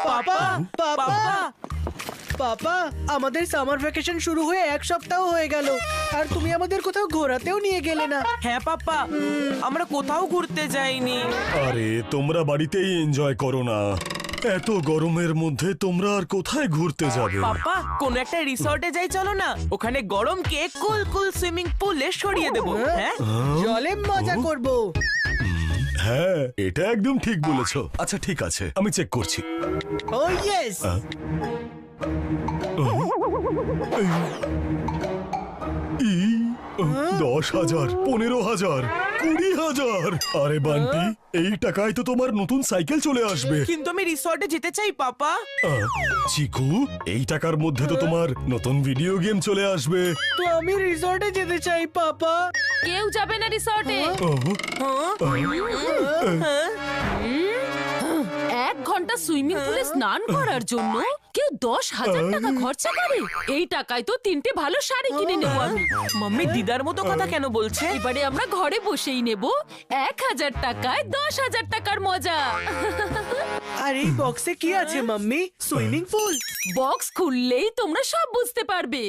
পাপা পাপা পাপা, আমাদের summer vacation শুরু হয়ে এক সপ্তাহ হয়ে গেল আর তুমি আমাদের কোথাও ঘোরাতেও নিয়ে গেলে না। হ্যাঁ পাপা, আমরা কোথাও ঘুরতে যাইনি। আরে তোমরা বাড়িতেই এনজয় করো না, এত গরমের মধ্যে তোমরা আর কোথায় ঘুরতে যাবে? পাপা, কোন একটা রিসর্টে যাই চলো না, ওখানে গরমকে কুল কুল সুইমিং পুলে সরিয়ে দেবো। হ্যাঁ, জলে মজা করব। হ্যাঁ, এটা একদম ঠিক বলেছো। আচ্ছা ঠিক আছে, আমি চেক করছি। ও ইয়েস। 10,000, 15,000, 20,000। আরে বান্টি, এই টাকায় তো তোমার নতুন সাইকেল চলে আসবে। কিন্তু আমি রিসর্টে যেতে চাই পাপা। চিকু, এই টাকার মধ্যে তো তোমার নতুন ভিডিও গেম চলে আসবে। তো আমি রিসর্টে যেতে চাই পাপা। কেউ যাবে না রিসর্টে। এক ঘন্টা সুইমিং পুলে স্নান করার জন্য কেউ 10,000 টাকা খরচা করে? এই টাকায় তো 3টে ভালো শাড়ি কিনে নেব আমি। মাম্মি দিদার মতো কথা কেন বলছে? এবারে আমরা ঘরে বসেই নেব 1,000 টাকায় 10,000 টাকার মজা। আর এই বক্সে কি আছে মাম্মি? Swimming pool? বক্স খুললেই তোমরা সব বুঝতে পারবে।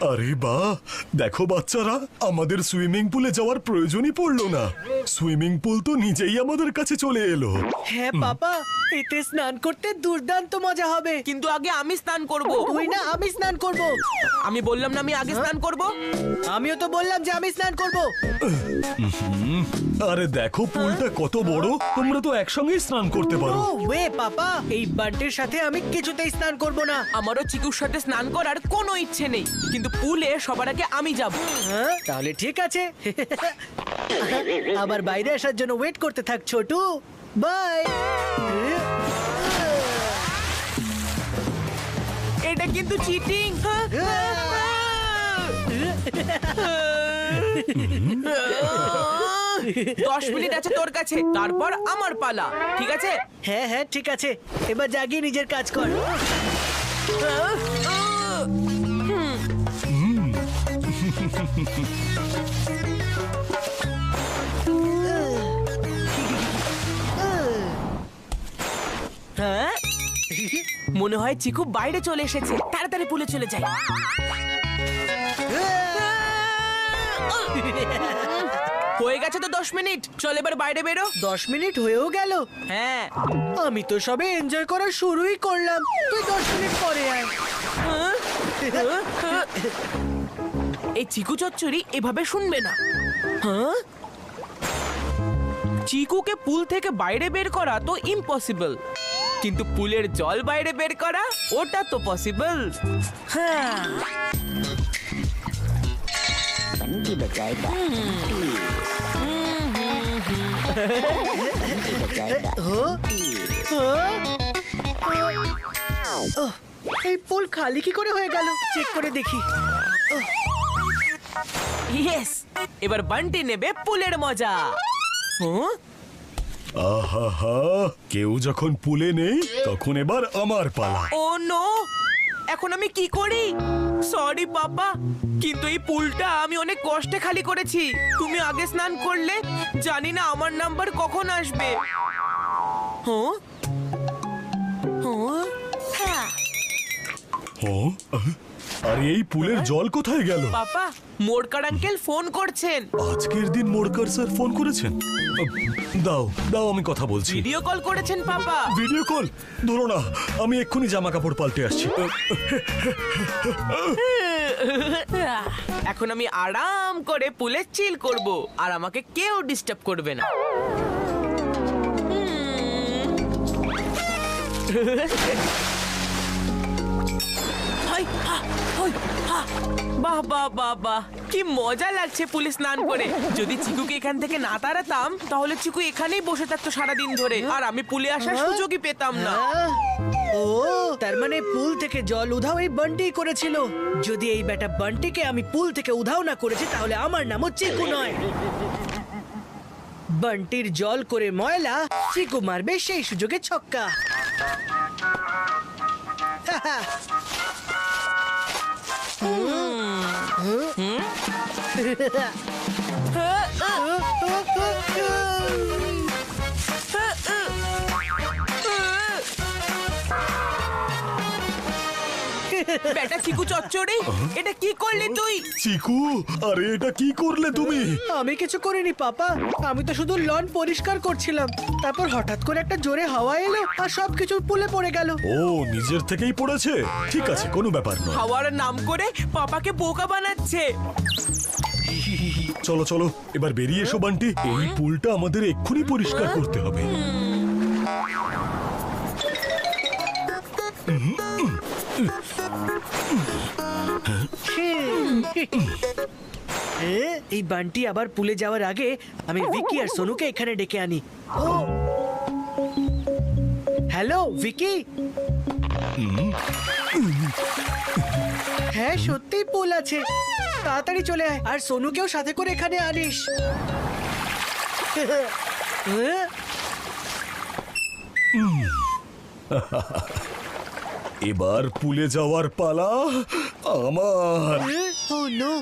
আরে বাহ, দেখো বাচ্চারা, আমাদের সুইমিং পুলে যাওয়ার প্রয়োজনই পড়লো না। সুইমিং পুল তো নিজেই আমাদের কাছে চলে এলো। হ্যাঁ পাপা, এতে স্নান করতে দুর্দান্ত মজা হবে। কিন্তু আগে আমি স্নান করব। তুই না, আমি স্নান করব। আমি বললাম না আমি আগে স্নান করব। আমিও তো বললাম যে আমি স্নান করব। আরে দেখো পুলটা কত বড়, তোমরা তো একসঙ্গেই স্নান করতে পারো। ও ওয়ে পাপা, এই বান্টির সাথে আমি কিছুতেই স্নান করব না। আমারও চিকুর সাথে স্নান করার কোনো ইচ্ছে নেই, কিন্তু পুলে সবার আগে আমি যাব। হ্যাঁ, তাহলে ঠিক আছে। আবার বাইরে আসার জন্য ওয়েট করতে থাক ছোটু। বাই। এটা কিন্তু চিটিং। 10 মিনিট আছে তোর কাছে, তারপর আমার পালা। ঠিক আছে? হ্যাঁ হ্যাঁ ঠিক আছে, এবার জাগিয়ে নিজের কাজ কর। হ্যাঁ, মনে হয় চিকু বাইরে চলে এসেছে। তাড়াতাড়ি পুলে চলে যাই। হয়ে গেছে তো 10 মিনিট, চল এবার বাইরে বেরো। 10 মিনিট হয়েও গেল? হ্যাঁ। আমি তো সবে এনজয় করা শুরুই করলাম, তুই 10 মিনিট পরে আয়। এই চিকু চচ্চড়ি এভাবে শুনবে না। হ্যাঁ, চিকুকে পুল থেকে বাইরে বের করা তো ইম্পসিবল, কিন্তু পুলের জল বাইরে বের করা ওটা তো পসিবল। হ্যাঁ, बंटी बजाएगा बंटी बजाएगा এই পুল খালি কি করে হয়ে গেল? চেক করে দেখি। ইয়েস, এবার বান্টি নেবে পুলের মজা। হ্যাঁ, আহা, কেউ যখন পুলে নেই তখন এবার আমার পালা। ও নো, এখন আমি কি করি? সরি পাপা, কিন্তু এই পুলটা আমি অনেক কষ্টে খালি করেছি। তুমি আগে স্নান করলে জানি না আমার নাম্বার কখন আসবে। হ্যাঁ, হ্যাঁ, ও, আরে এই পুলের জল কোথায় গেল? পাপা, মোরকার আঙ্কেল ফোন করছেন। আজকের দিন মোরকার স্যার ফোন করেছেন? দাও দাও, আমি কথা বলছি। ভিডিও কল করেছেন পাপা। Video call? ধরো না, আমি এক্ষুনি জামা কাপড় পাল্টে আসছি। এখন আমি আরাম করে পুলে চিল করব, আর আমাকে কেউ ডিস্টার্ব করবে না। হাই, হা, হই, হা। বাহ বাহ বাহ বাহ, কি মজা লাগছে পুলে স্নান করে। যদি চিকুকে এখান থেকে না তাড়াতাম তাহলে চিকু এখানেই বসে থাকতো সারাদিন ধরে, আর আমি পুলে আসার সুযোগই পেতাম না। ও, তার মানে পুল থেকে জল উধাও এই বান্টি করেছিল। যদি এই বেটা বান্টিকে আমি পুল থেকে উধাও না করেছি তাহলে আমার নামও চিকু নয়। বান্টির জল করে ময়লা, চিকু মারবে সেই সুযোগে ছক্কা। বেটা চিকু চচ্চড়ি, এটা কি করলি তুই? চিকু, আরে এটা কি করলে তুমি? আমি কিছু করিনি পাপা, আমি তো শুধু লন পরিষ্কার করছিলাম। তারপর হঠাৎ করে একটা জোরে হাওয়া এলো আর সবকিছু পুলে পড়ে গেল। ও নিজের থেকেই পড়েছে? ঠিক আছে, কোনো ব্যাপার নয়। হাওয়ার নাম করে পাপাকে বোকা বানাচ্ছে। চলো চলো, এবার বেরিয়ে এসো বান্টি। এই পুলটা আমাদের এক্ষুনি পরিষ্কার করতে হবে। এই বান্টি আবার পুলে যাওয়ার আগে আমি ভিকি আর সোনুকে এখানে ডেকে আনি। ও হ্যালো ভিকি। হ্যাঁ সত্যিই পুল আছে, তাড়াতাড়ি চলে আয় আর সোনুকেও সাথে করে এখানে আনিস। এবার পুলে যাওয়ার পালা আমার। ও নো,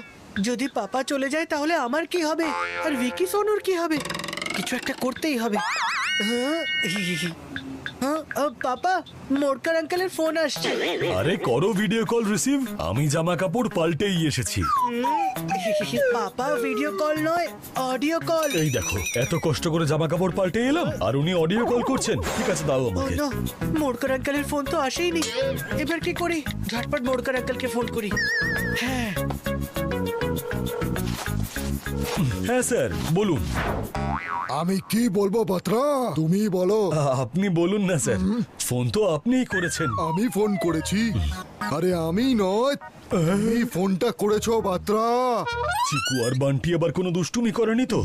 যদি পাপা চলে যায় তাহলে আমার কি হবে আর ভিকি সোনুর কি হবে? কিছু একটা করতেই হবে। পাপা, মোরকার আঙ্কেলের ফোন আসছে। আরে করো ভিডিও কল রিসিভ, আমি জামা কাপড় পাল্টেই এসেছি। পাপা ভিডিও কল নয়, অডিও কল। এই দেখো, এত কষ্ট করে জামা কাপড় পাল্টে এলাম আর উনি অডিও কল করছেন। ঠিক আছে, দাও আমাকে। মোরকার আঙ্কেলের ফোন তো আসেইনি, এবার কি করি? ঝটপট মোরকার আঙ্কেলকে ফোন করি। হ্যাঁ হ্যাঁ স্যার, বলুন। আমি কি বলবো বাত্রা, তুমি বলো। আপনি বলুন না স্যার, ফোন তো আপনিই করেছেন। আমি ফোন করেছি? আরে আমি নয়, তুমি ফোনটা করেছো বাত্রা। চিকু আর বান্টি আবার কোনো দুষ্টুমি করেনি তো?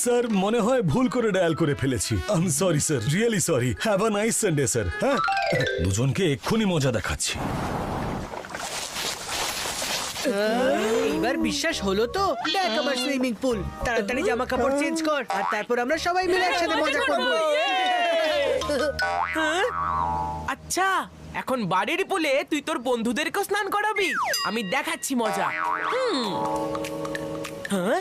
স্যার, মনে হয় ভুল করে ডায়াল করে ফেলেছি। I am sorry sir, really sorry. Have a nice Sunday sir. হ্যাঁ, দুজনকে এক্ষুনি মজা দেখাচ্ছি। এইবার বিশ্বাস হলো তো? দেখ আমার সুইমিং পুল। তাড়াতাড়ি জামা কাপড় চেঞ্জ কর আর তারপর আমরা সবাই মিলে একসাথে মজা করবো। আচ্ছা, এখন বাড়ির পুলে তুই তোর বন্ধুদেরকেও স্নান করাবি? আমি দেখাচ্ছি মজা। হ্যাঁ?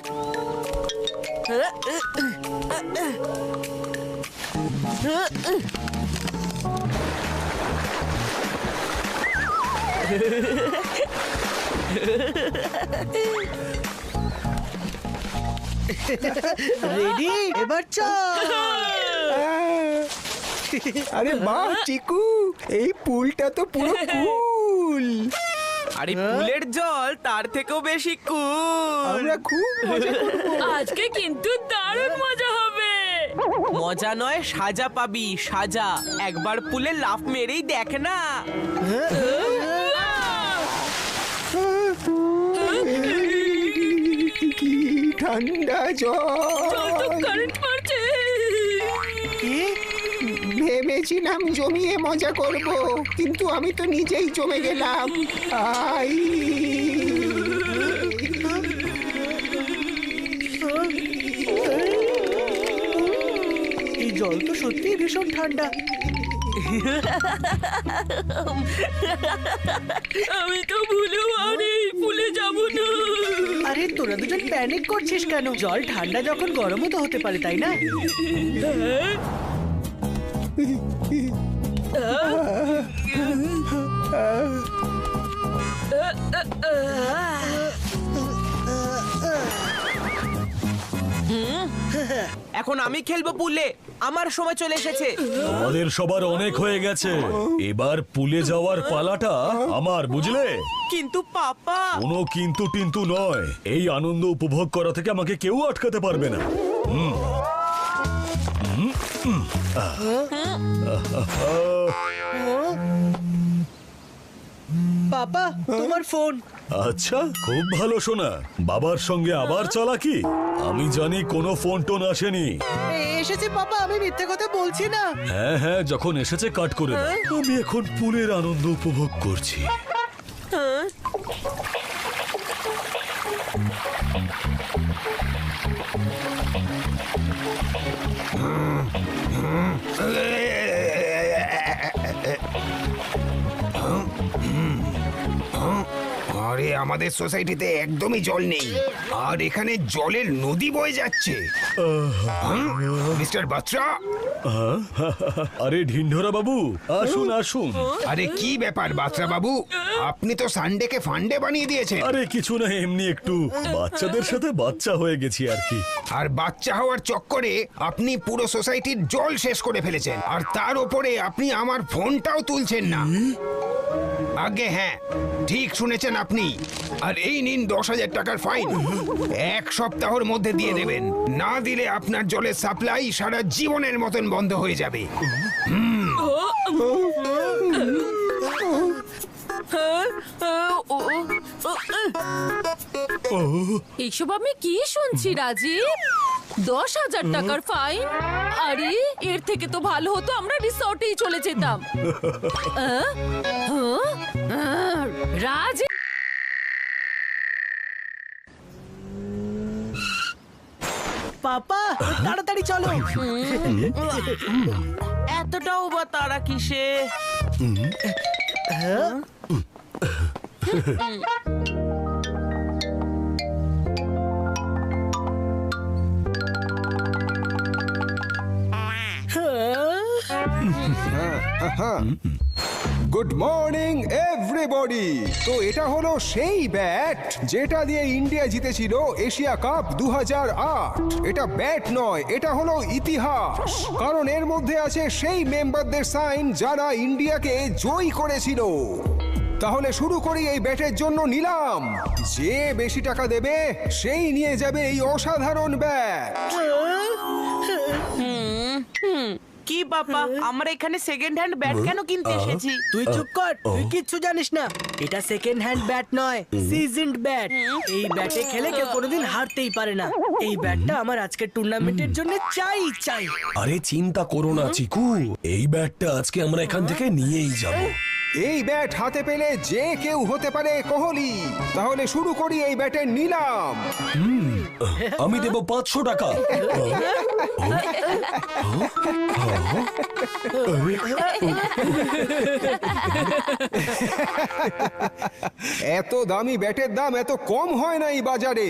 রেডি? এবার চল। আরে বাহ চিকু, এই পুলটা তো পুরো কুল। আরে পুলের জল তার থেকেও বেশি কুল। আমরা খুব মজা করবো। আজকে কিন্তু দারুণ মজা হবে। মজা নয়, সাজা পাবি, সাজা। একবার পুলে লাফ মেরেই দেখ না। কি ঠান্ডা জল তো জল। কারেন্ট মারছে। কি? ভেবেছিলাম জমিয়ে মজা করব, কিন্তু আমি তো নিজেই জমে গেলাম। আই এই জল তো সত্যিই ভীষণ ঠান্ডা। আমি তো ভুলেও আর এই পুলে যাব না। আরে তোরা দুজন প্যানিক করছিস কেন? জল ঠান্ডা যখন গরমও তো হতে পারে, তাই না? এখন আমি খেলবো পুলে, আমার সময় চলে এসেছে। আমাদের সবার অনেক হয়ে গেছে, এবার পুলে যাওয়ার পালাটা আমার, বুঝলে? কিন্তু পাপা। কোনো কিন্তু টিন্তু নয়, এই আনন্দ উপভোগ করা থেকে আমাকে কেউ আটকাতে পারবে না। পাপা, তোমার ফোন। আচ্ছা, খুব ভালো শোনা। বাবার সঙ্গে আবার চালাকি? আমি জানি কোনো ফোন টোন আসেনি। এসেছে পাপা, আমি মিথ্যে কথা বলছি না। হ্যাঁ হ্যাঁ, যখন এসেছে কাট করে দাও। আমি এখন পুলের আনন্দ উপভোগ করছি। আরে আমাদের সোসাইটিতে একদমই জল নেই, আর এখানে জলের নদী বয়ে যাচ্ছে। মিস্টার বাত্রা, আরে ঢিন্ডোরা বাবু, আসুন আসুন। আরে কি ব্যাপার বাত্রা বাবু, আপনি তো সানডেকে ফান্ডে বানিয়ে দিয়েছেন। আরে কিছু না, এমনি একটু বাচ্চাদের সাথে বাচ্চা হয়ে গেছি আর কি। আর বাচ্চা হওয়ার চক্করে আপনি পুরো সোসাইটির জল শেষ করে ফেলেছেন, আর তার উপরে আপনি আমার ফোনটাও তুলছেন না। আগে হ্যাঁ, ঠিক শুনেছেন আপনি। আর এই নিন 10,000 টাকার ফাইন, 1 সপ্তাহের মধ্যে দিয়ে দেবেন। না দিলে আপনার জলের সাপ্লাই সারা জীবনের মতন বন্ধ হয়ে যাবে। এইসব আমি কি শুনছি রাজীব? 10,000 টাকার ফাইন? আরে এর থেকে তো ভালো হতো আমরা রিসর্টেই চলে যেতাম। রাজীব, পাপা তাড়াতাড়ি চলো। এতটাও বা তারা কিসে? Good morning everybody. তো এটা হলো সেই ব্যাট যেটা দিয়ে ইন্ডিয়া জিতেছিল এশিয়া কাপ 2008। এটা ব্যাট নয়, এটা হলো ইতিহাস, কারণ এর মধ্যে আছে সেই মেম্বারদের সাইন যারা ইন্ডিয়াকে জয়ী করেছিল। তাহলে শুরু করি এই ব্যাটের জন্য নিলাম। যে বেশি টাকা দেবে সেই নিয়ে যাবে এই অসাধারণ ব্যাট। কি বাবা, আমরা এখানে সেকেন্ড হ্যান্ড ব্যাট কেন কিনতে এসেছি? তুই চুপ কর, তুই কিচ্ছু জানিস না। এটা সেকেন্ড হ্যান্ড ব্যাট নয়, সিজনড ব্যাট। এই ব্যাটে খেলে কেউ কোনোদিন হারতেই পারে না। এই ব্যাটটা আমার আজকের টুর্নামেন্টের জন্য চাই চাই। আরে চিন্তা করো না চিকু, এই ব্যাটটা আজকে আমরা এখান থেকে নিয়েই যাব। এই ব্যাট হাতে পেলে যে কেউ হতে পারে কোহলি। তাহলে শুরু করি এই ব্যাটের নিলাম। আমি দেব 500 টাকা। এত দামি ব্যাটের দাম এত কম হয় না এই বাজারে।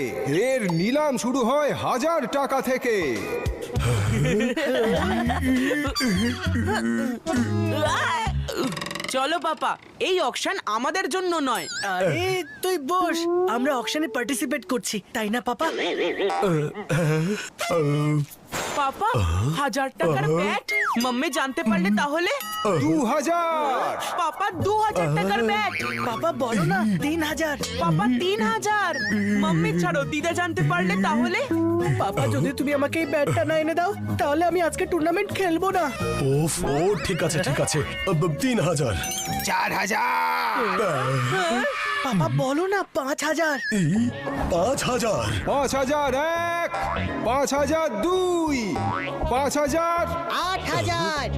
এর নিলাম শুরু হয় 1000 টাকা থেকে। চলো বাবা, এই অকশন আমাদের জন্য নয়। আরে তুই বস, আমরা অকশনে পার্টিসিপেট করছি, তাই না পাপা? পাপা, 1000 টাকার ব্যাট? মাম্মি জানতে পারলে তাহলে? 2000। পাপা 2000 টাকার ব্যাট? পাপা বলো না 3000। পাপা 3000? মাম্মি ছাড়ো, দিদা জানতে পারলে তাহলে? পাপা যদি তুমি আমাকে এই ব্যাটটা না এনে দাও তাহলে আমি আজকে টুর্নামেন্ট খেলবো না। ওফ, ও ঠিক আছে ঠিক আছে, 3000। 4000। পাপা বলো না 5000। 5000। 5001, 5002, 5000, 8000।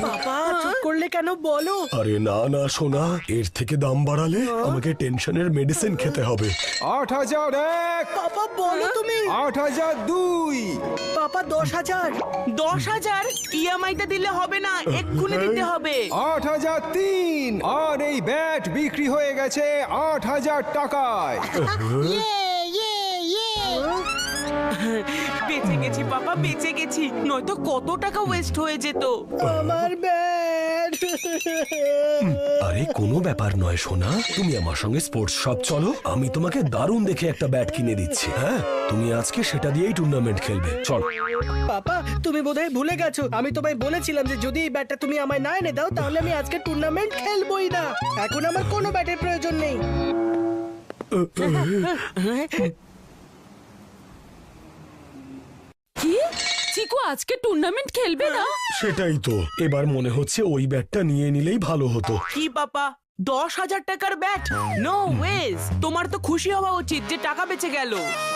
পাপা চুপ করলে কেন বলো? আরে না না সোনা, এর থেকে দাম বাড়ালে আমাকে টেনশনের মেডিসিন খেতে হবে। 8001, পাপা বলো তুমি। 8002, পাপা 10,000। 10,000? ইএমআইতে দিলে হবে না, এক্ষুনি দিতে হবে। 8003। আর এই ব্যাট বিক্রি হয়ে গেছে 8000 টাকায়। বেঁচে গেছি পাপা, বেঁচে গেছি, নয়তো কত টাকা ওয়েস্ট হয়ে যেত। আমার ব্যাট। আরে কোনো ব্যাপার নয় সোনা, তুমি আমার সঙ্গে স্পোর্টস শপ চলো, আমি তোমাকে দারুণ দেখে একটা ব্যাট কিনে দিচ্ছি। হ্যাঁ, তুমি আজকে সেটা দিয়েই টুর্নামেন্ট খেলবে, চলো। পাপা তুমি বোধহয় ভুলে গেছো, আমি তোমায় বলেছিলাম যে যদি এই ব্যাটটা তুমি আমায় না এনে দাও তাহলে আমি আজকে টুর্নামেন্ট খেলবোই না। এখন আমার কোনো ব্যাটের প্রয়োজন নেই। কি? চিকু আজকে টুর্নামেন্ট খেলবে না? সেটাই তো, এবার মনে হচ্ছে ওই ব্যাটটা নিয়ে নিলেই ভালো হতো। কি পাপা, 10,000 টাকার ব্যাট? No wedge. তোমার তো খুশি হওয়া উচিত যে টাকা বেঁচে গেল।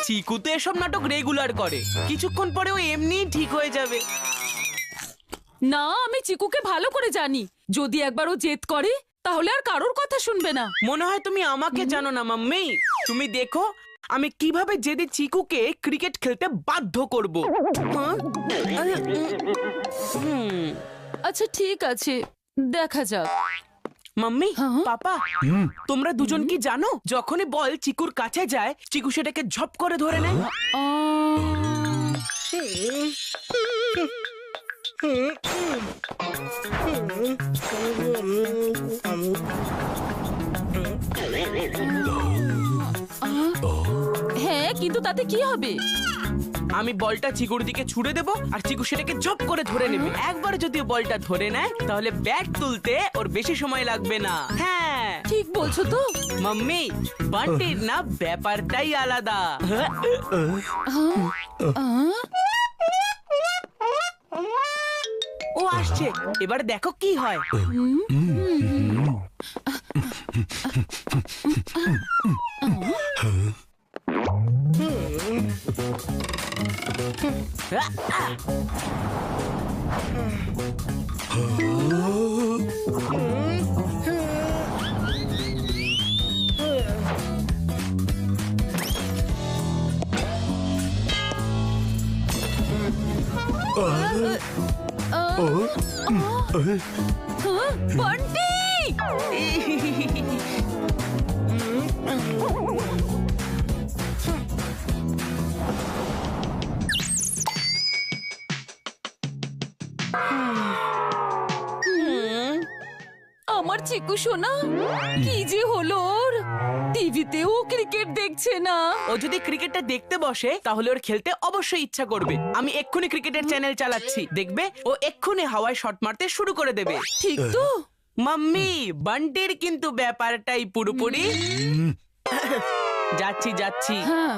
চিকু তো এসব নাটক রেগুলার করে, কিছুক্ষণ পরে ও এমনিই ঠিক হয়ে যাবে। না, আমি চিকুকে ভালো করে জানি, যদি একবার ও জেদ করে তাহলে আর কারোর কথা শুনবে না। মনে হয় তুমি আমাকে জানো না মাম্মি। তুমি দেখো, আমি কিভাবে জেদে চিকুকে ক্রিকেট খেলতে বাধ্য করব। আচ্ছা ঠিক আছে, দেখা যাক। মাম্মি, হ্যাঁ? পাপা, তোমরা দুজন কি জানো যখনই বল চিকুর কাছে যায় চিকু সেটাকে ঝপ করে ধরে নেয়? হ্যাঁ, কিন্তু তাতে কি হবে? আমি বলটা চিকুর দিকে ছুড়ে দেব আর চিকু সেটাকে ঝপ করে ধরে নেবে। একবার যদি ও বলটা ধরে নেয় তাহলে ব্যাট তুলতে ওর বেশি সময় লাগবে না। হ্যাঁ ঠিক বলছো তো? মাম্মি, বান্টির না ব্যাপারটাই আলাদা। ও আসছে, এবার দেখো কি হয়। বান্টি! আমার চিকু সোনা, কি যে হলো ওর? টিভিতেও ক্রিকেট দেখছে না। ও যদি ক্রিকেটটা দেখতে বসে তাহলে ওর খেলতে অবশ্যই ইচ্ছা করবে। আমি এক্ষুনি ক্রিকেটের চ্যানেল চালাচ্ছি, দেখবে ও এক্ষুনি হাওয়ায় শট মারতে শুরু করে দেবে। ঠিক তো? মাম্মি, বান্টির কিন্তু ব্যাপারটাই পুরোপুরি। যাচ্ছি যাচ্ছি। হ্যাঁ।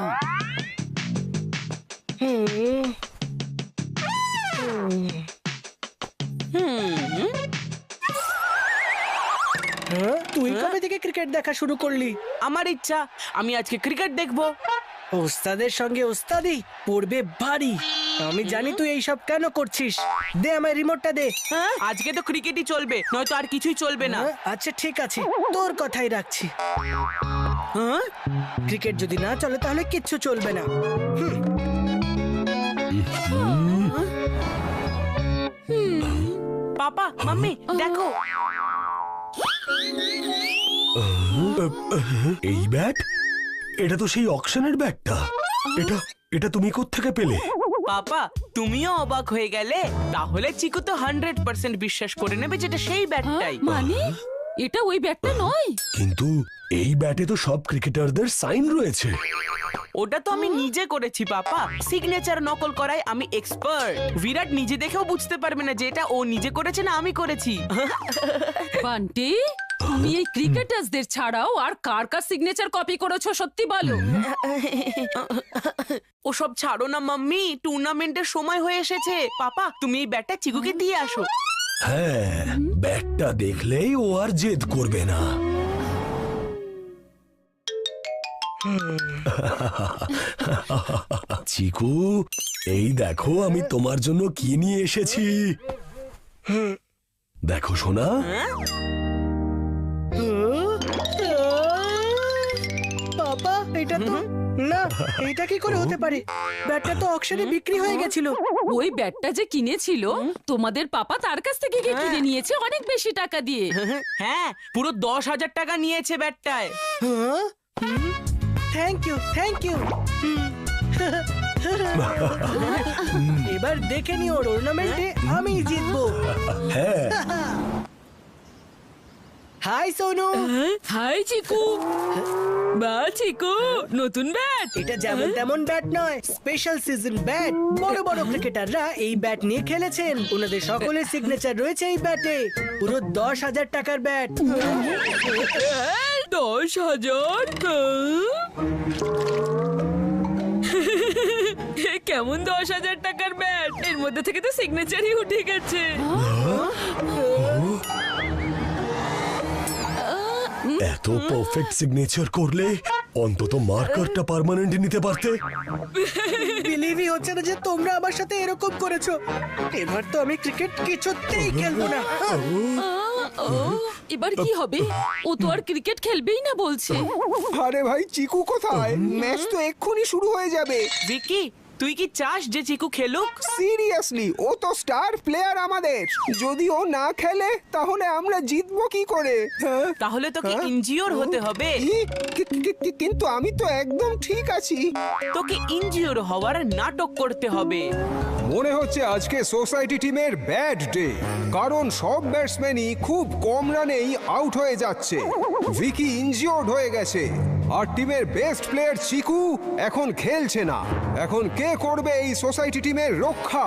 তুই কবে থেকে ক্রিকেট দেখা শুরু করলি? আমার ইচ্ছা, আমি আজকে ক্রিকেট দেখবো। ওস্তাদের সঙ্গে ওস্তাদি পড়বে ভারী। আমি জানি তুই এইসব কেন করছিস। দে আমায় রিমোটটা দে। আজকে তো ক্রিকেটই চলবে, নয়তো আর কিছুই চলবে না। আচ্ছা ঠিক আছে, তোর কথাই রাখছি। ক্রিকেট যদি না চলে তাহলে কিচ্ছু চলবে না। পাপা, মাম্মি, দেখো। এই ব্যাট? এটা তো সেই অকশনের ব্যাটটা। এটা এটা তুমি কোত্থেকে পেলে? পাপা, তুমিও অবাক হয়ে গেলে? তাহলে চিকু তো 100% বিশ্বাস করে নেবে যেটা সেই ব্যাটটাই। মানে এটা ওই ব্যাটটা নয়? কিন্তু এই ব্যাটে তো সব ক্রিকেটারদের সাইন রয়েছে। ওটা তো আমি নিজে করেছি পাপা। সিগনেচার নকল করায় আমি এক্সপার্ট। বিরাট নিজে দেখেও বুঝতে পারবে না যে এটা ও নিজে করেছে না আমি করেছি। বান্টি, তুমি এই ক্রিকেটার্সদের ছাড়াও আর কার কার সিগনেচার কপি করেছো সত্যি বলো? ওসব ছাড়ো না মাম্মি, টুর্নামেন্টের সময় হয়ে এসেছে। পাপা, তুমি এই ব্যাটটা চিকুকে দিয়ে আসো। হ্যাঁ, ব্যাটটা দেখলেই ও আর জেদ করবে না। চিকু, এই দেখো আমি তোমার জন্য কি নিয়ে এসেছি। দেখো সোনা। বাবা, এটা তো না, এটা কি করে হতে পারে? ব্যাটটা তো অকশনে বিক্রি হয়ে গেছিল। ওই ব্যাটটা যে কিনেছিল তোমাদের পাপা তার কাছ থেকে গিয়ে কিনে নিয়েছে অনেক বেশি টাকা দিয়ে। হ্যাঁ, পুরো 10,000 টাকা নিয়েছে ব্যাটটায়। Thank you, thank you. এবার দেখে নিও, টুর্নামেন্টে আমি জিতবো। হ্যাঁ। হাই সোনু। হাই চিকু। বা চিকু, নতুন ব্যাট? এটা যেমন তেমন ব্যাট নয়, স্পেশাল সিজন ব্যাট। বড় বড় ক্রিকেটাররা এই ব্যাট নিয়ে খেলেছেন, ওনাদের সকলের সিগনেচার রয়েছে এই ব্যাটে। পুরো 10,000 টাকার ব্যাট। 10,000? কেমন 10,000 টাকার ব্যাট? এর মধ্যে থেকে তো সিগনেচারই উঠে গেছে। এত পারফেক্ট সিগনেচার করলে অন্তত মার্কারটা পার্মানেন্ট নিতে পারতে। বিলিভই হচ্ছে না যে তোমরা আমার সাথে এরকম করেছো। এবার তো আমি ক্রিকেট কিছুতেই খেলবো না। ও এবার কি হবে? ও তো আর ক্রিকেট খেলবেই না বলছে। আরে ভাই চিকু কোথায়? ম্যাচ তো এক্ষুনি শুরু হয়ে যাবে। ভিকি, তুই কি চাস যে চিকু খেলুক? সিরিয়াসলি, ও তো স্টার প্লেয়ার আমাদের। যদি ও না খেলে তাহলে আমরা জিতবো কি করে? হ্যাঁ? তাহলে তোকে ইনজিওর হতে হবে। কিন্তু আমি তো একদম ঠিক আছি। তোকে ইনজিওর হওয়ার নাটক করতে হবে। মনে হচ্ছে আজকে সোসাইটি টিমের ব্যাড ডে, কারণ সব ব্যাটসম্যানই খুব কম রানেই আউট হয়ে যাচ্ছে। ভিকি ইনজিওর্ড হয়ে গেছে আর টিমের বেস্ট প্লেয়ার চিকু এখন খেলছে না। এখন কে করবে এই সোসাইটি টিমের রক্ষা?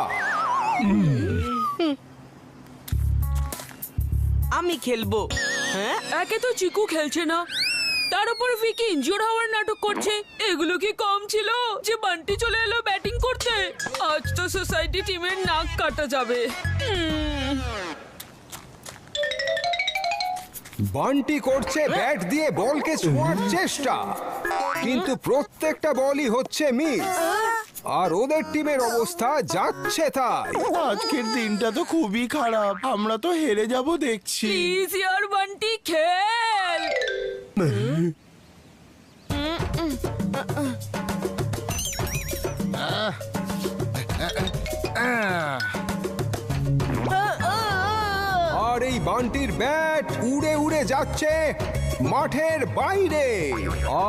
আমি খেলবো। হ্যাঁ, একে তো চিকু খেলছে না, তার উপর ভিকি ইনজিওর হওয়ার নাটক করছে। এগুলো কি কম ছিল যে বান্টি চলে এলো ব্যাটিং করতে? আজ তো সোসাইটি টিমের নাক কাটা যাবে। বান্টি করছে ব্যাট দিয়ে বলকে ছোঁয়ার চেষ্টা, কিন্তু প্রত্যেকটা বলই হচ্ছে মিস। আর ওদের টিমের অবস্থা যাচ্ছে তাই। আজকের দিনটা তো খুবই খারাপ, আমরা তো হেরে যাব দেখছি। প্লিজ ইয়ার বান্টি খেল। আর এই বান্টির ব্যাট উড়ে উড়ে যাচ্ছে মাঠের বাইরে।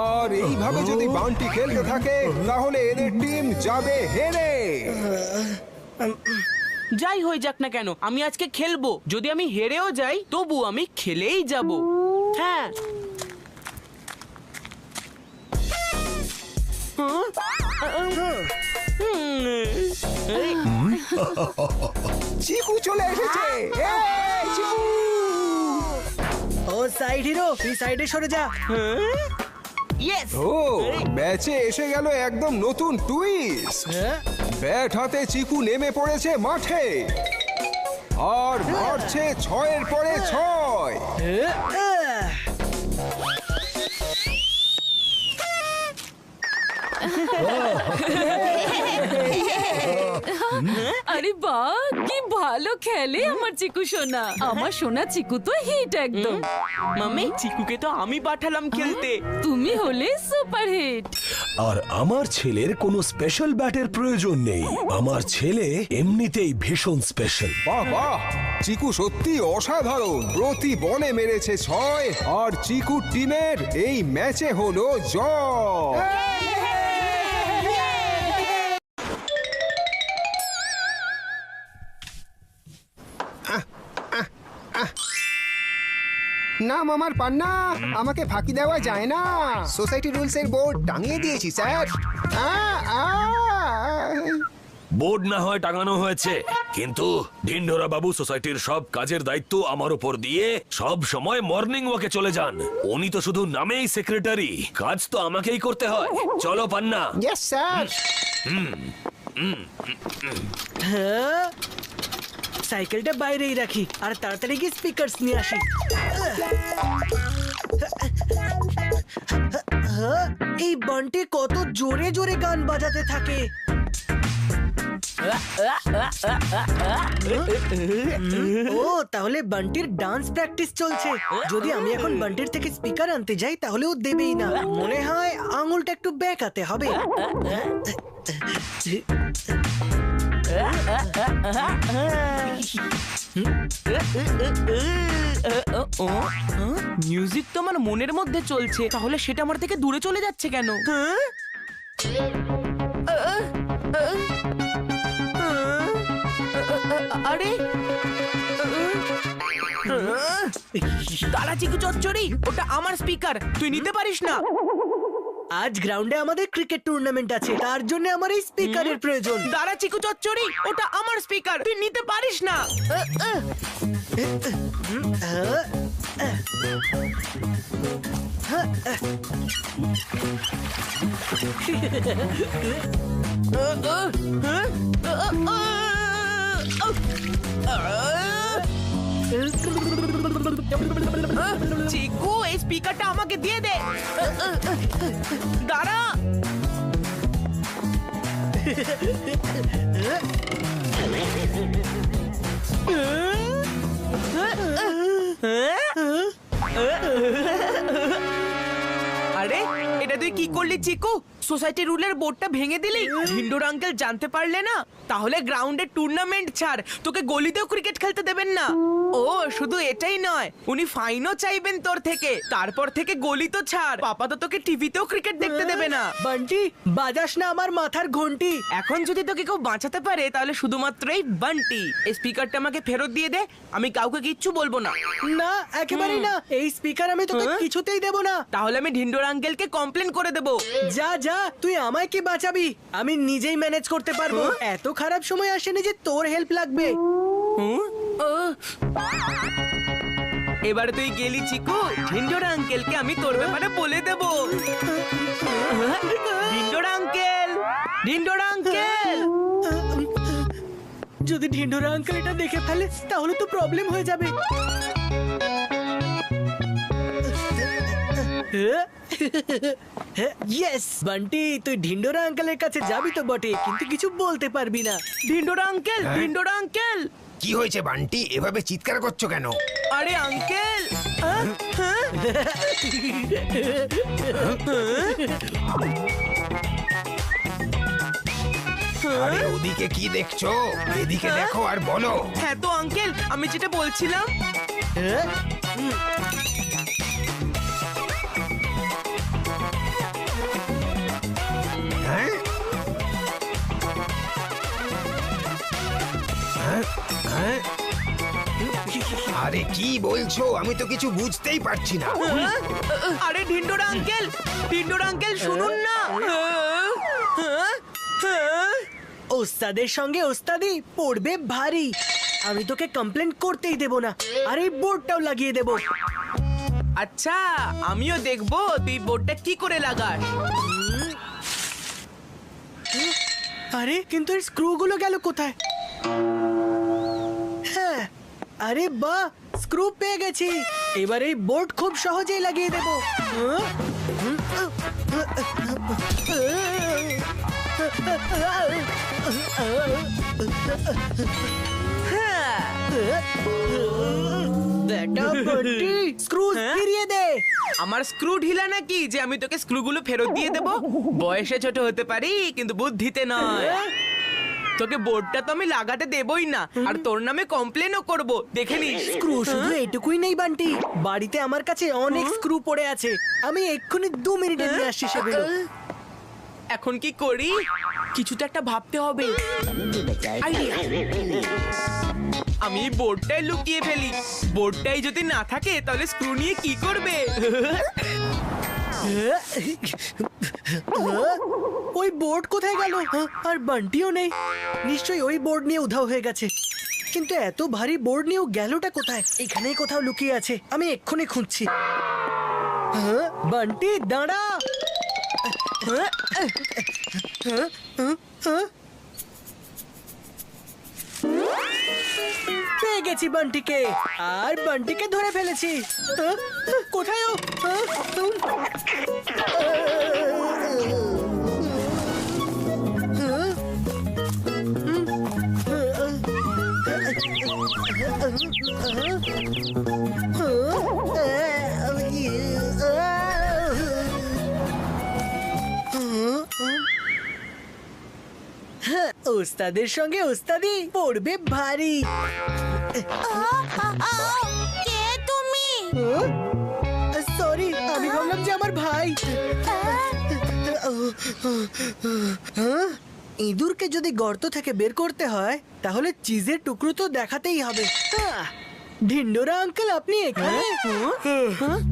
আর এইভাবে যদি বান্টি খেলতে থাকে তাহলে এদের টিম যাবে হেরে। যাই হয়ে যাক না কেন, আমি আজকে খেলবো। যদি আমি হেরেও যাই তবু আমি খেলেই যাব। হ্যাঁ। চিকু চলে এসেছে। এই, চিকু! ও সাইড হিরো, তুই সাইডে সরে যা। ইয়েস। ও ম্যাচে এসে গেল একদম নতুন টুইস্ট। হ্যাঁ? ব্যাট হাতে চিকু নেমে পড়েছে মাঠে আর মারছে 6-এর পরে 6। আরে বাহ, কি ভালো খেলে আমার চিকু সোনা। আমার সোনা চিকু তো হিট একদম। মাম্মি, চিকুকে তো আমি পাঠালাম খেলতে। তুমি হলে সুপার হিট। আর আমার ছেলের কোনো স্পেশাল ব্যাটের প্রয়োজন নেই। আমার ছেলে এমনিতেই ভীষণ স্পেশাল। বাহ বাহ, চিকু সত্যি অসাধারণ। প্রতি বলে মেরেছে 6 আর চিকু টিমের এই ম্যাচে হলো জয়। নাম আমার পান্না, আমাকে ফাঁকি দেওয়া যায় না। সোসাইটি রুলস এর বোর্ড টাঙিয়ে দিয়েছি স্যার। বোর্ড না হয় টাঙানো হয়েছে, কিন্তু ঢিন্ডোরা বাবু সোসাইটির সব কাজের দায়িত্ব আমার উপর দিয়ে সব সময় মর্নিং ওয়াকে চলে যান। উনি তো শুধু নামেই সেক্রেটারি, কাজ তো আমাকেই করতে হয়। চলো পান্না। Yes sir. হ্যাঁ? সাইকেলটা বাইরেই রাখি আর তাড়াতাড়ি গিয়ে স্পিকারস নিয়ে আসি। এই বান্টি কত জোরে জোরে গান বাজাতে থাকে। ও তাহলে বান্টির ডান্স প্র্যাকটিস চলছে। যদি আমি এখন বান্টির থেকে স্পিকার আনতে যাই তাহলে ও দেবেই না। মনে হয় আঙুলটা একটু বেঁকাতে হবে। মিউজিক তো আমার মনের মধ্যে চলছে, তাহলে সেটা আমার থেকে দূরে চলে যাচ্ছে কেন? আরে দাঁড়া চিকু চচ্চড়ি, ওটা আমার স্পিকার, তুই নিতে পারিস না। আজ গ্রাউন্ডে আমাদের ক্রিকেট টুর্নামেন্ট আছে, তার জন্য আমার এই স্পিকারের প্রয়োজন। দাঁড়া চিকু চচ্চড়ি, ওটা আমার স্পিকার, তুই নিতে পারিস না। চিকু, এই স্পিকারটা আমাকে দিয়ে দে। দাঁড়া। আরে এটা তুই কি করলি চিকু? সোসাইটি রুলের বোর্ডটা ভেঙে দিলি? ঢিন্ডোর আঙ্কেল জানতে পারলে না? তাহলে গ্রাউন্ডে টুর্নামেন্ট ছাড়, তোকে গলিতেও ক্রিকেট খেলতে দেবেন না। ও শুধু এটাই নয়, উনি ফাইনও চাইবেন তোর থেকে। তারপর থেকে গলি তো ছাড়, পাপা তো তোকে টিভিতেও ক্রিকেট দেখতে দেবে না। বান্টি, বাজাস না আমার মাথার ঘন্টি। এখন যদি তোকে কেউ বাঁচাতে পারে তাহলে শুধুমাত্র এই বান্টি। এই স্পিকারটা আমাকে ফেরত দিয়ে দে, আমি কাউকে কিচ্ছু বলবো না। না, একেবারেই না। এই স্পিকার আমি তোকে কিছুতেই দেব না। তাহলে আমি ঢিন্ডোর আঙ্কেলকে কমপ্লেন করে দেবো। যা যা, তুই আমায় কি বাঁচাবি? আমি নিজেই ম্যানেজ করতে পারবো। এত খারাপ সময় আসেনি যে তোর হেল্প লাগবে। এবারে তুই গেলি চিকু, ঢিন্ডোর আঙ্কেলকে আমি তোর ব্যাপারে বলে দেব। ঢিন্ডোর আঙ্কেল, ঢিন্ডোর আঙ্কেল। যদি ঢিন্ডোরা আঙ্কেল এটা দেখে ফেলে তাহলে তো প্রবলেম হয়ে যাবে। ইয়েস বান্টি, তুই ঢিন্ডোরা আঙ্কেলের কাছে যাবি তো বটে, কিন্তু কিছু বলতে পারবি না। ঢিন্ডোর আঙ্কেল, ঢিন্ডোর আঙ্কেল। কি হয়েছে বান্টি, এভাবে চিৎকার করছো কেন? আরে আঙ্কেল, আরে ওদিকে কি দেখছো? এদিকে দেখো আর বলো। হ্যাঁ তো আঙ্কেল, আমি যেটা বলছিলাম। হ্যাঁ? হ্যাঁ? আরে কি বলছো? আমি তো কিছু বুঝতেই পারছি না। আরে ঢিন্ডোর আঙ্কেল, ঢিন্ডোর আঙ্কেল শুনুন না। ওস্তাদের সঙ্গে ওস্তাদি পড়বে ভারী। আমি তোকে কমপ্লেন করতেই দেব না, আর এই বোর্ডটাও লাগিয়ে দেব। আচ্ছা, আমিও দেখবো তুই বোর্ডটা কি করে লাগাস। আরে কিন্তু এর স্ক্রুগুলো গেল কোথায়? হ্যাঁ, আরে বাহ, স্ক্রু পেয়ে গেছি। এবার এই বোর্ড খুব সহজেই লাগিয়ে দেব। স্ক্রু ফিরিয়ে দে। আমার স্ক্রু ঢিলা নাকি যে আমি তোকে স্ক্রুগুলো ফেরত দিয়ে দেব? বয়সে ছোট হতে পারি কিন্তু বুদ্ধিতে নয়। তোকে বোর্ডটা তো আমি লাগাতে দেবই না, আর তোর নামে কমপ্লেনও করব, দেখে নিস। স্ক্রু শুধু এটুকুই নেই বান্টি, বাড়িতে আমার কাছে অনেক স্ক্রু পড়ে আছে। আমি এক্ষুনি 2 মিনিটে নিয়ে আসছি সেগুলো। এখন কি করি? কিছু তো একটা ভাবতে হবে। আইডিয়া। আমি বোর্ডটাই লুকিয়ে ফেলি। বোর্ডটাই যদি না থাকে তাহলে স্ক্রু নিয়ে কি করবে? ওই বোর্ড কোথায় গেল? আর বান্টিও নেই, নিশ্চয়ই ওই বোর্ড নিয়ে উধাও হয়ে গেছে। কিন্তু এত ভারী বোর্ড নিয়েও গেলটা কোথায়? এখানেই কোথাও লুকিয়ে আছে, আমি এক্ষুনি খুঁজছি। বান্টি দাঁড়া। পেয়ে গেছি বান্টিকে, আর বান্টিকে ধরে ফেলেছি। কোথায় ও? ওস্তাদের সঙ্গে ওস্তাদি পড়বে ভারী। কে তুমি? সরি, আমি ভাবলাম যে আমার ভাই। ইঁদুরকে যদি গর্ত থেকে বের করতে হয় তাহলে চিজের টুকরো তো দেখাতেই হবে। ঢিন্ডোরা আঙ্কেল, আপনি এখানে?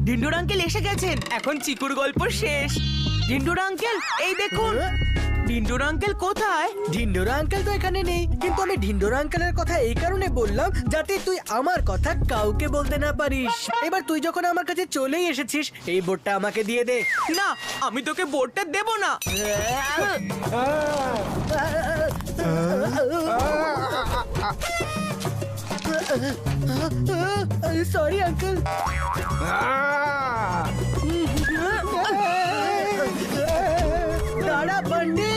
ঢিন্ডোর আঙ্কেল এসে গেছেন। এখন চিকুর গল্প শেষ। ঢিন্ডোর আঙ্কেল, এই দেখুন। ঢিন্ডোর আঙ্কেল কোথায়? ঢিন্ডোরা আঙ্কেল তো এখানে নেই, কিন্তু আমি ঢিন্ডোরা আঙ্কেলের কথা এই কারণে বললাম যাতে তুই আমার কথা কাউকে বলতে না পারিস। এবার তুই যখন আমার কাছে চলেই এসেছিস, এই বোর্ডটা আমাকে দিয়ে দে। না, আমি তোকে বোর্ডটা দেব না। Sorry uncle. দাঁড়া বান্টি।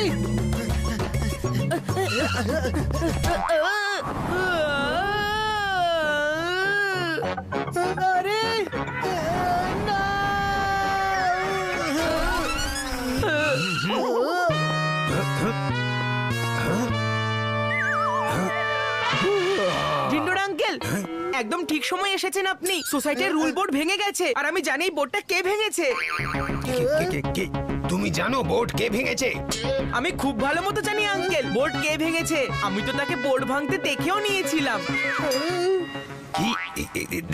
একদম ঠিক সময় এসেছেন আপনি। সোসাইটির রুল বোর্ড ভেঙে গেছে আর আমি জানি বোর্ডটা কে ভেঙেছে। তুমি জানো বোর্ড কে ভেঙেছে? আমি খুব ভালো মতো জানি আঙ্কেল বোর্ড কে ভেঙেছে। আমি তো তাকে বোর্ড ভাঙতে দেখেও নিয়েছিলাম। কি?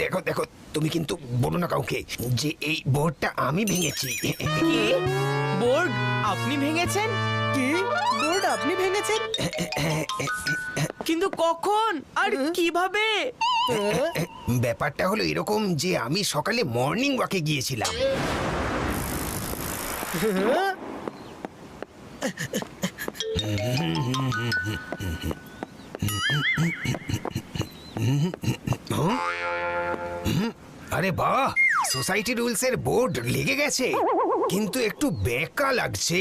দেখো দেখো, তুমি কিন্তু বলো না কাউকে যে এই বোর্ডটা আমি ভেঙেছি। কি বোর্ড আপনি ভেঙেছেন? কি বোর্ড আপনি ভেঙেছেন? কিন্তু কখন আর কিভাবে? ব্যাপারটা হলো এরকম যে আমি সকালে মর্নিং ওয়াকে গিয়েছিলাম। আরে বাহ, সোসাইটি রুলস এর বোর্ড লেগে গেছে, কিন্তু একটু বেঁকা লাগছে।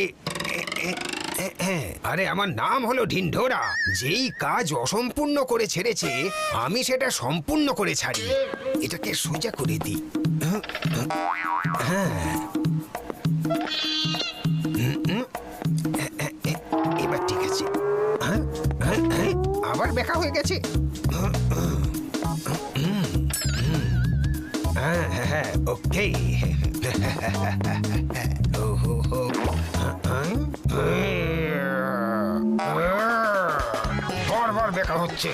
আরে আমার নাম হলো ঢিন্ঢোরা। যেই কাজ অসম্পূর্ণ করে ছেড়েছে আমি সেটা সম্পূর্ণ করে ছাড়ি। এটাকে সোজা করে দিই। এবার ঠিক আছে। আবার বেঁকা হয়ে গেছে। হ্যাঁ, ওকে। বারবার বেঁকা হচ্ছে।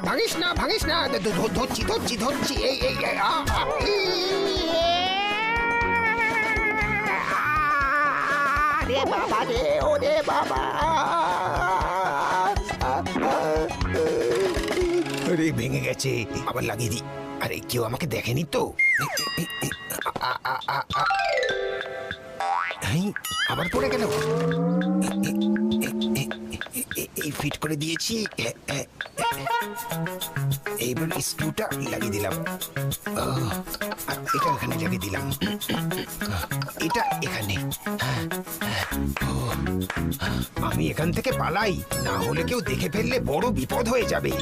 ভাঙিস না, ভাঙিস না। ধরছি ধরছি ধরছি। রে বাবা রে, ওরে বাবা। আরে ভেঙে গেছে, আবার লাগিয়ে দিই। আরে কেউ আমাকে দেখেনি তো? আবার পড়ে গেল। এই ফিট করে দিয়েছি। এইবার স্ক্রুটা লাগিয়ে দিলাম। এটা এখানে লাগিয়ে দিলাম। এটা এখানে। আমি এখান থেকে পালাই, না হলে কেউ দেখে ফেললে বড় বিপদ হয়ে যাবে।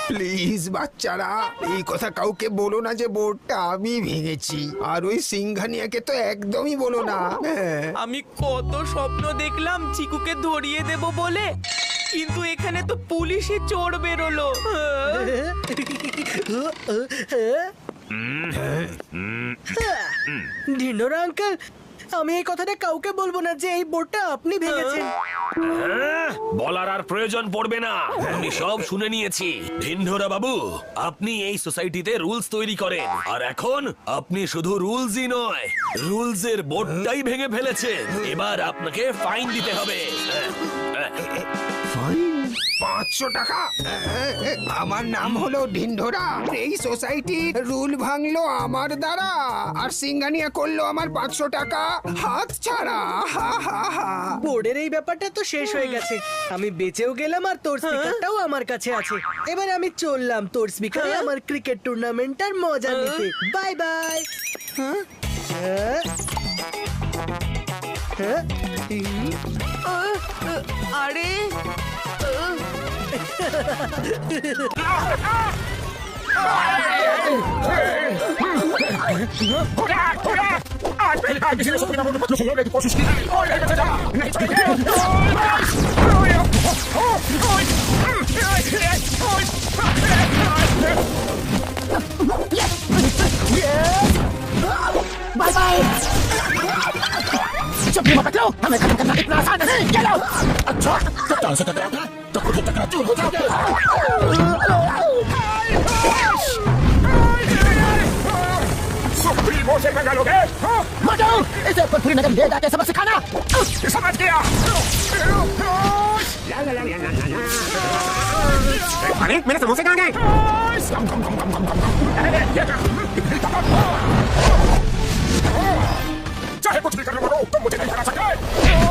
প্লিজ বাচ্চারা, এই কথা কাউকে বলো না যে বোর্ডটা আমি ভেঙেছি। আর ওই সিংঘানিয়াকে তো একদমই বলো না। আমি কত স্বপ্ন দেখলাম চিকুকে ধরিয়ে দেব বলে, কিন্তু এখানে তো পুলিশই চোর বেরোলো। ঢিন্ডোরা আঙ্কেল, আমি এই কথাটা কাউকে বলবো না যে এই বোর্ডটা আপনি ভেঙেছেন। বলার আর প্রয়োজন পড়বে না, আমি সব শুনে নিয়েছি। ঢিন্ডোরা বাবু, আপনি এই সোসাইটিতে রুলস তৈরি করেন, আর এখন আপনি শুধু রুলসই নয়, রুলস এর বোর্ডটাই ভেঙে ফেলেছেন। এবার আপনাকে ফাইন দিতে হবে। 500 টাকা? আমার নাম হলো ঢিন্ডোরা। এই সোসাইটির রুল ভাঙলো আমার দ্বারা, আর সিংঘানিয়া করলো আমার 500 টাকা হাত ছাড়া। বোর্ডের এই ব্যাপারটা তো শেষ হয়ে গেছে। আমি বেঁচেও গেলাম আর তোর স্পিকারটাও আমার কাছে আছে। এবার আমি চললাম তোর স্পিকারে আমার ক্রিকেট টুর্নামেন্টটার মজা নিতে। Bye bye. আরে बाय बाय। जब भी पकड़ो हमें खत्म करना इतना आसान नहीं। चलो। अच्छा, तो से टकराओगे तो खुद टकरा चूर हो जाओगे। सुप्रीमो से पंगा लोगे? मतो, इसे पुरपुरी नगर ले जाके सबक सिखाना। समझ गया। अरे मेरे समोसे कहाँ गए? चाहे कुछ भी कर लो, तुम मुझे नहीं हरा सकते।